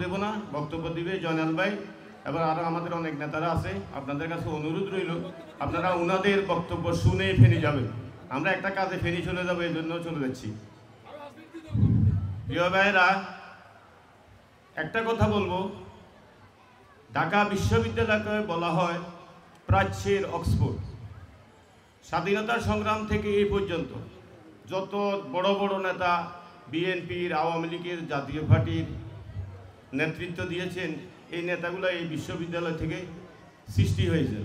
দেব না, বক্তব্য দিবে জয়নাল ভাই এবং আরো আমাদের অনেক নেতারা আছে। আপনাদের কাছে অনুরোধ রইল, আপনারা ওনাদের বক্তব্য শুনে ফেনি যাবেন। আমরা একটা কাজে ফেনি চলে যাবো, এই জন্য চলে যাচ্ছি। প্রিয় ভাইয়েরা, একটা কথা বলবো, ঢাকা বিশ্ববিদ্যালয়কে বলা হয় প্রাচ্যের অক্সফোর্ড। স্বাধীনতার সংগ্রাম থেকে এই পর্যন্ত যত বড় বড় নেতা বিএনপির, আওয়ামী লীগের, জাতীয় পার্টির নেতৃত্ব দিয়েছেন, এই নেতাগুলো এই বিশ্ববিদ্যালয় থেকে সৃষ্টি হয়েছে।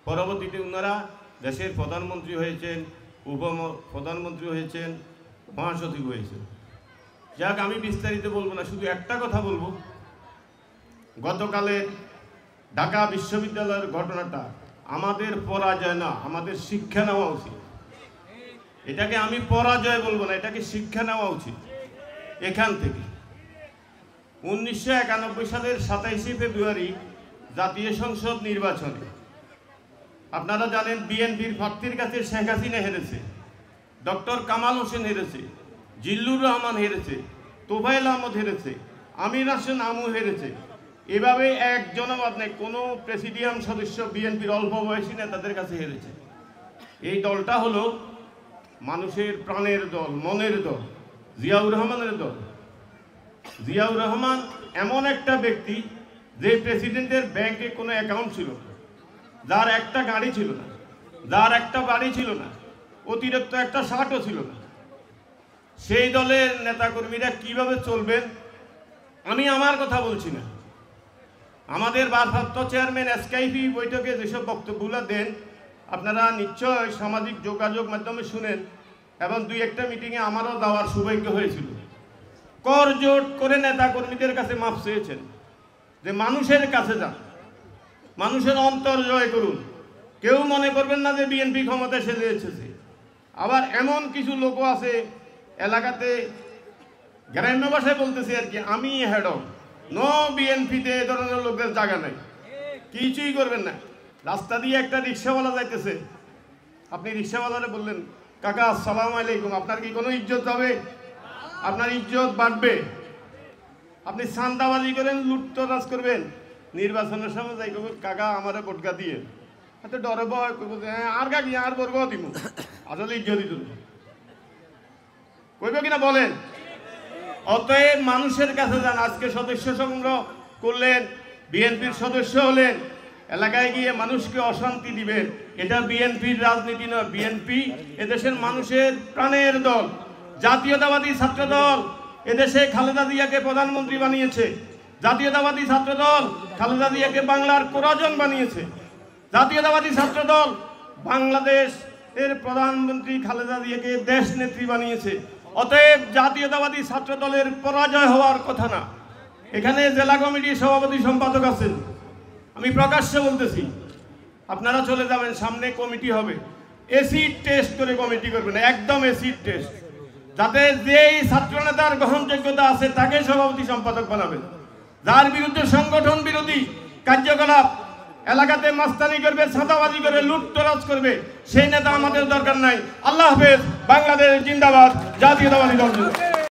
পরবর্তীতে ওনারা দেশের প্রধানমন্ত্রী হয়েছেন, প্রধানমন্ত্রী হয়েছেন, মহাসচিব হয়েছেন। যাক, আমি বিস্তারিত বলবো না, শুধু একটা কথা বলবো। গতকালের ঢাকা বিশ্ববিদ্যালয়ের ঘটনাটা আমাদের পরাজয় না, আমাদের শিক্ষা নেওয়া উচিত। এটাকে আমি পরাজয় বলবো না, এটাকে শিক্ষা নেওয়া উচিত। এখান থেকে 1991 সালের 27শে ফেব্রুয়ারি জাতীয় সংসদ নির্বাচনে আপনারা জানেন বিএনপির প্রার্থীর কাছে শেখ হাসিনা হেরেছে, ডক্টর কামাল হোসেন হেরেছে, জিল্লুর রহমান হেরেছে, তোফায়েল আহমদ হেরেছে, আমির হোসেন আমু হেরেছে। এভাবে একজনও বাদ নেই, কোনো প্রেসিডিয়াম সদস্য বিএনপির অল্প বয়সী নেতাদের কাছে হেরেছে। এই দলটা হলো মানুষের প্রাণের দল, মনের দল, জিয়াউর রহমানের দল। জিয়াউর রহমান এমন একটা ব্যক্তি যে প্রেসিডেন্টের ব্যাংকে কোনো অ্যাকাউন্ট ছিল না, যার একটা গাড়ি ছিল না, যার একটা বাড়ি ছিল না, অতিরিক্ত একটা শার্টও ছিল না। সেই দলের নেতাকর্মীরা কিভাবে চলবেন, আমি আমার কথা বলছি না। আমাদের ভারপ্রাপ্ত চেয়ারম্যান এসকেপি বৈঠকে যেসব বক্তব্যগুলো দেন আপনারা নিশ্চয় সামাজিক যোগাযোগ মাধ্যমে শুনেন, এবং দুই একটা মিটিংয়ে আমারও যাওয়ার সৌভাগ্য হয়েছিল। করজোট করে নেতা কর্মীদের কাছে মাপ চেয়েছেন যে মানুষের কাছে যান, মানুষের অন্তর জয় করুন। কেউ মনে করবেন না যে বিএনপি ক্ষমতা এসে এসেছে। আবার এমন কিছু লোকও আছে এলাকাতে, গ্রাম্য ভাষায় বলতেছে আর কি, আমি হেড অফ নো বিএনপিতে, এ ধরনের লোকদের জায়গা নাই, কিছুই করবেন না। রাস্তা দিয়ে একটা রিক্সাওয়ালা যাইতেছে, আপনি রিক্সাওয়ালারে বললেন, কাকা আসসালামু আলাইকুম, আপনার কি কোনো ইজ্জত হবে? আপনার ইজ্জত বাড়বে? আপনি চাঁদাবাজি করেন, লুটতরাজ করবেন, নির্বাচনের সময় যাই করবেন, কাকা আমারে ভোটকা দিয়ে, হাতে ডরে ভয় করবো যে আর কাকি আর বর্গ দিব, আসলে ইজ্জত দিত কইব কিনা বলেন? অতএব মানুষের কাছে যান। আজকে সদস্য সংগ্রহ করলেন, বিএনপির সদস্য হলেন, এলাকায় গিয়ে মানুষকে অশান্তি দিবেন, এটা বিএনপির রাজনীতি নয়। বিএনপি এদেশের মানুষের প্রাণের দল, জাতীয়তাবাদী ছাত্র দল এদেশে খালেদা জিয়াকে প্রধানমন্ত্রী বানিয়েছে। জাতীয়তাবাদী ছাত্র দল খালেদা জিয়াকে বাংলার কোরাজন বানিয়েছে। জাতীয়তাবাদী ছাত্র দল বাংলাদেশ এর প্রধানমন্ত্রী খালেদা জিয়াকে দেশ নেত্রী বানিয়েছে। অতএব জাতীয়তাবাদী ছাত্র দলের পরাজয় হওয়ার কথা না। এখানে জেলা কমিটির সভাপতি সম্পাদক আছেন, আমি প্রকাশ্যে বলতেছি, আপনারা চলে যাবেন, সামনে কমিটি হবে, এসিড টেস্ট করে কমিটি করবেন, একদম এসিড টেস্ট, যাতে যেই ছাত্র নেতার গ্রহণযোগ্যতা আছে তাকে সভাপতি সম্পাদক বানাবেন। যার বিরুদ্ধে সংগঠন বিরোধী কার্যকলাপ, এলাকাতে মাস্তানি করবে, ছাঁদাবাজি করবে, লুটতরাজ করবে, সেই নেতা আমাদের দরকার নাই। আল্লাহ হাফেজ। বাংলাদেশ জিন্দাবাদ। জাতীয়তাবাদী দল।